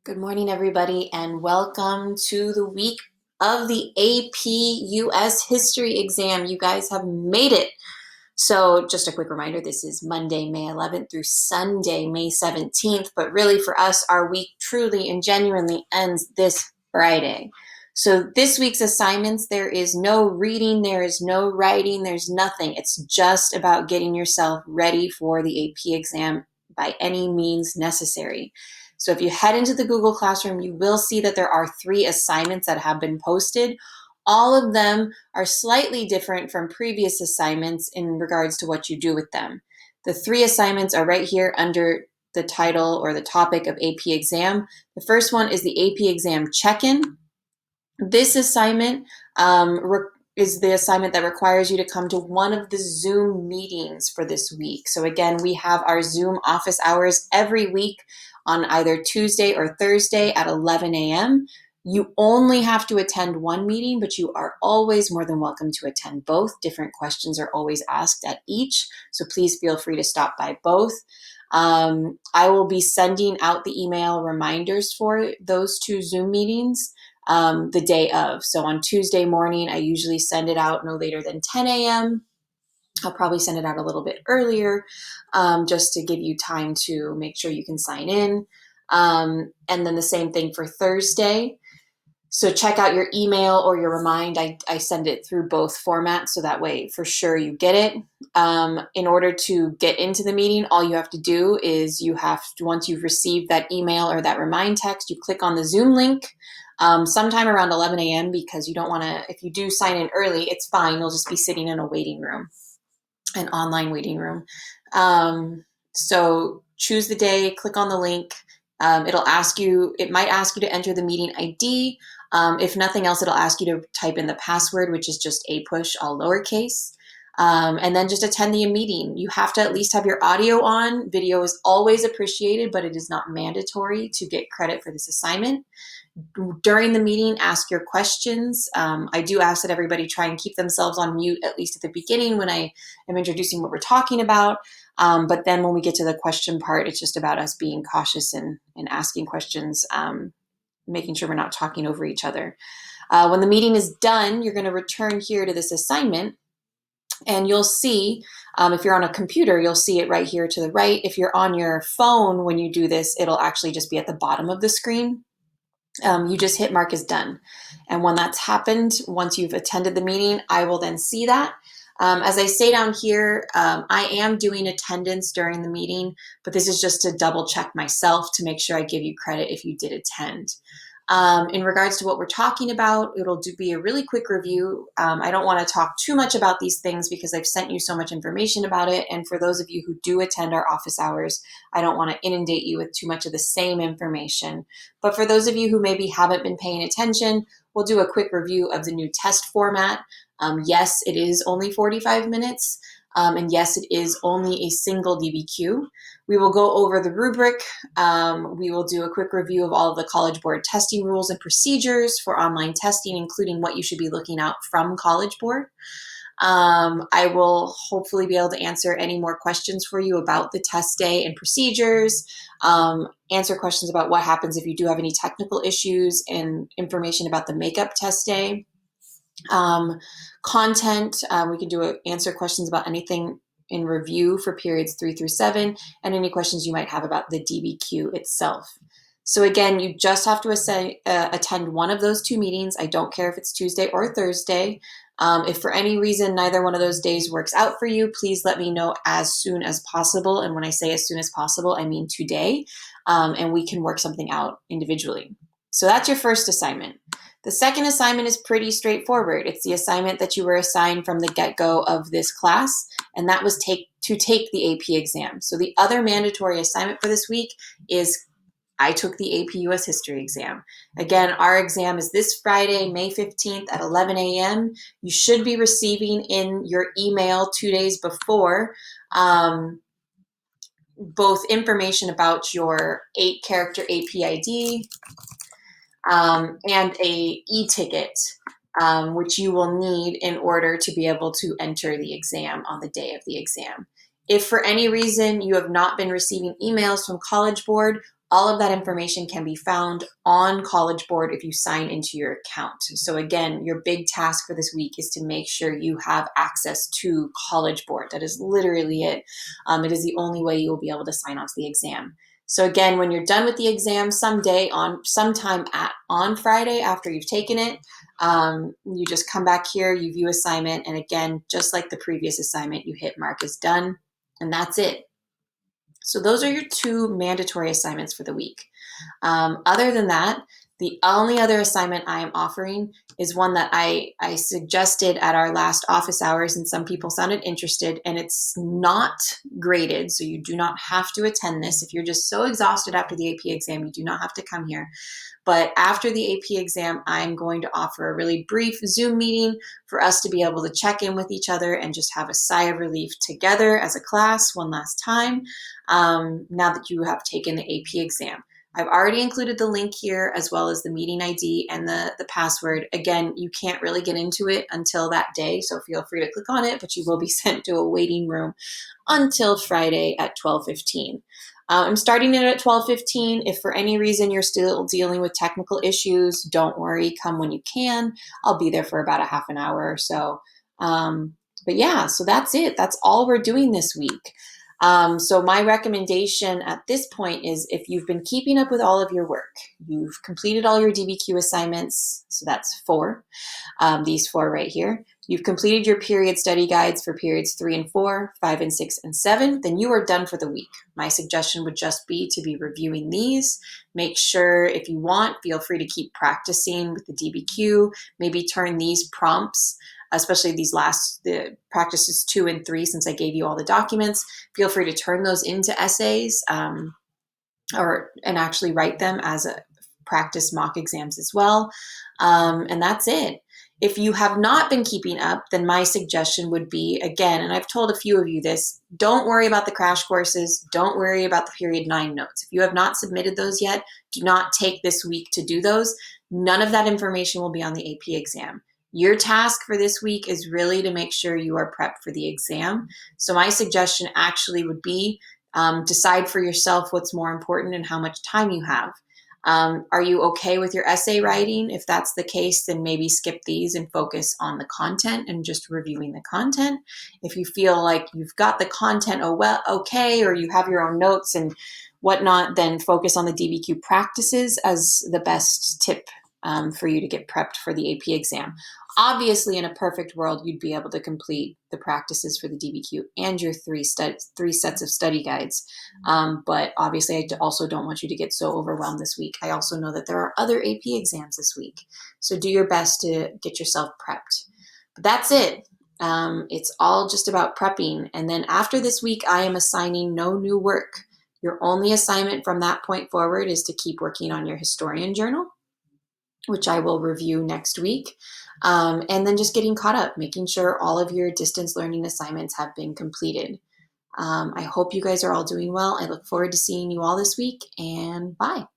Good morning, everybody, and welcome to the week of the APUS history exam. You guys have made it. So just a quick reminder, this is Monday, May 11th through Sunday, May 17th. But really for us, our week truly and genuinely ends this Friday. So this week's assignments, there is no reading, there is no writing, there's nothing. It's just about getting yourself ready for the AP exam by any means necessary. So if you head into the Google Classroom, you will see that there are 3 assignments that have been posted. All of them are slightly different from previous assignments in regards to what you do with them. The 3 assignments are right here under the title or the topic of AP exam. The first one is the AP exam check-in. This assignment is the assignment that requires you to come to one of the Zoom meetings for this week. So again, we have our Zoom office hours every week on either Tuesday or Thursday at 11 a.m. You only have to attend one meeting, but you are always more than welcome to attend both. Different questions are always asked at each, so please feel free to stop by both. I will be sending out the email reminders for those 2 Zoom meetings the day of. So on Tuesday morning, I usually send it out no later than 10 a.m. I'll probably send it out a little bit earlier just to give you time to make sure you can sign in. And then the same thing for Thursday. So check out your email or your remind. I send it through both formats so that way for sure you get it. In order to get into the meeting, all you have to do is once you've received that email or that remind text, you click on the Zoom link sometime around 11 a.m. because you don't want to, if you do sign in early, it's fine. You'll just be sitting in a waiting room, an online waiting room. So choose the day, click on the link. It might ask you to enter the meeting ID. If nothing else, it'll ask you to type in the password, which is just APUSH, all lowercase. And then just attend the meeting. You have to at least have your audio on. Video is always appreciated, but it is not mandatory to get credit for this assignment. During the meeting, ask your questions. I do ask that everybody try and keep themselves on mute, at least at the beginning when I am introducing what we're talking about. But then when we get to the question part, it's just about us being cautious and asking questions, making sure we're not talking over each other. When the meeting is done, you're going to return here to this assignment, and you'll see, if you're on a computer, you'll see it right here to the right. If you're on your phone, when you do this, it'll actually just be at the bottom of the screen. You just hit mark as done. And when that's happened, once you've attended the meeting, I will then see that. As I say down here, I am doing attendance during the meeting, but this is just to double check myself to make sure I give you credit if you did attend. In regards to what we're talking about, it'll be a really quick review. I don't want to talk too much about these things because I've sent you so much information about it. And for those of you who do attend our office hours, I don't want to inundate you with too much of the same information. But for those of you who maybe haven't been paying attention, we'll do a quick review of the new test format. Yes, it is only 45 minutes. And yes, it is only a single DBQ. We will go over the rubric. We will do a quick review of all of the College Board testing rules and procedures for online testing, including what you should be looking out from College Board. I will hopefully be able to answer any more questions for you about the test day and procedures, answer questions about what happens if you do have any technical issues, and information about the makeup test day. Content, we can answer questions about anything in review for periods 3 through 7, and any questions you might have about the DBQ itself. So again, you just have to attend one of those 2 meetings. I don't care if it's Tuesday or Thursday. If for any reason neither one of those days works out for you, please let me know as soon as possible. And when I say as soon as possible, I mean today, and we can work something out individually. So that's your first assignment. The second assignment is pretty straightforward. It's the assignment that you were assigned from the get-go of this class, and that was to take the AP exam. So the other mandatory assignment for this week is I took the AP US History exam. Again, our exam is this Friday, May 15th at 11 a.m. You should be receiving in your email 2 days before both information about your 8-character AP ID, and a e-ticket, which you will need in order to be able to enter the exam on the day of the exam. If for any reason you have not been receiving emails from College Board, All of that information can be found on College Board if you sign into your account. So again, your big task for this week is to make sure you have access to College Board. That is literally it. It is the only way you will be able to sign on to the exam. So again, when you're done with the exam sometime on Friday after you've taken it, you just come back here, you view assignment, and again, just like the previous assignment, you hit mark as done, and that's it. So those are your 2 mandatory assignments for the week. Other than that, the only other assignment I am offering is one that I suggested at our last office hours, and some people sounded interested, and it's not graded, so you do not have to attend this. If you're just so exhausted after the AP exam, you do not have to come here. But after the AP exam, I'm going to offer a really brief Zoom meeting for us to be able to check in with each other and just have a sigh of relief together as a class one last time, now that you have taken the AP exam. I've already included the link here as well as the meeting ID and the password. Again, you can't really get into it until that day, so feel free to click on it, but you will be sent to a waiting room until Friday at 12:15. I'm starting it at 12:15. If for any reason you're still dealing with technical issues, don't worry, come when you can. I'll be there for about a half an hour or so. But yeah, so that's it. That's all we're doing this week. So my recommendation at this point is if you've been keeping up with all of your work, you've completed all your DBQ assignments, so that's 4, these 4 right here. You've completed your period study guides for periods 3 and 4, 5 and 6 and 7, then you are done for the week. My suggestion would just be to be reviewing these. Make sure if you want, feel free to keep practicing with the DBQ, maybe turn these prompts, especially the practices 2 and 3, since I gave you all the documents, feel free to turn those into essays and actually write them as a practice mock exams as well. And that's it. If you have not been keeping up, then my suggestion would be, again, and I've told a few of you this, don't worry about the crash courses. Don't worry about the period 9 notes. If you have not submitted those yet, do not take this week to do those. None of that information will be on the AP exam. Your task for this week is really to make sure you are prepped for the exam. So my suggestion actually would be decide for yourself what's more important and how much time you have. Are you okay with your essay writing? If that's the case, then maybe skip these and focus on the content and just reviewing the content. If you feel like you've got the content okay, or you have your own notes and whatnot, then focus on the DBQ practices as the best tip for you to get prepped for the AP exam. Obviously, in a perfect world, you'd be able to complete the practices for the DBQ and your 3 sets of study guides. But obviously, I also don't want you to get so overwhelmed this week. I also know that there are other AP exams this week. So do your best to get yourself prepped. But that's it. It's all just about prepping. And then after this week, I am assigning no new work. Your only assignment from that point forward is to keep working on your historian journal, which I will review next week. And then just getting caught up, making sure all of your distance learning assignments have been completed. I hope you guys are all doing well. I look forward to seeing you all this week, and bye.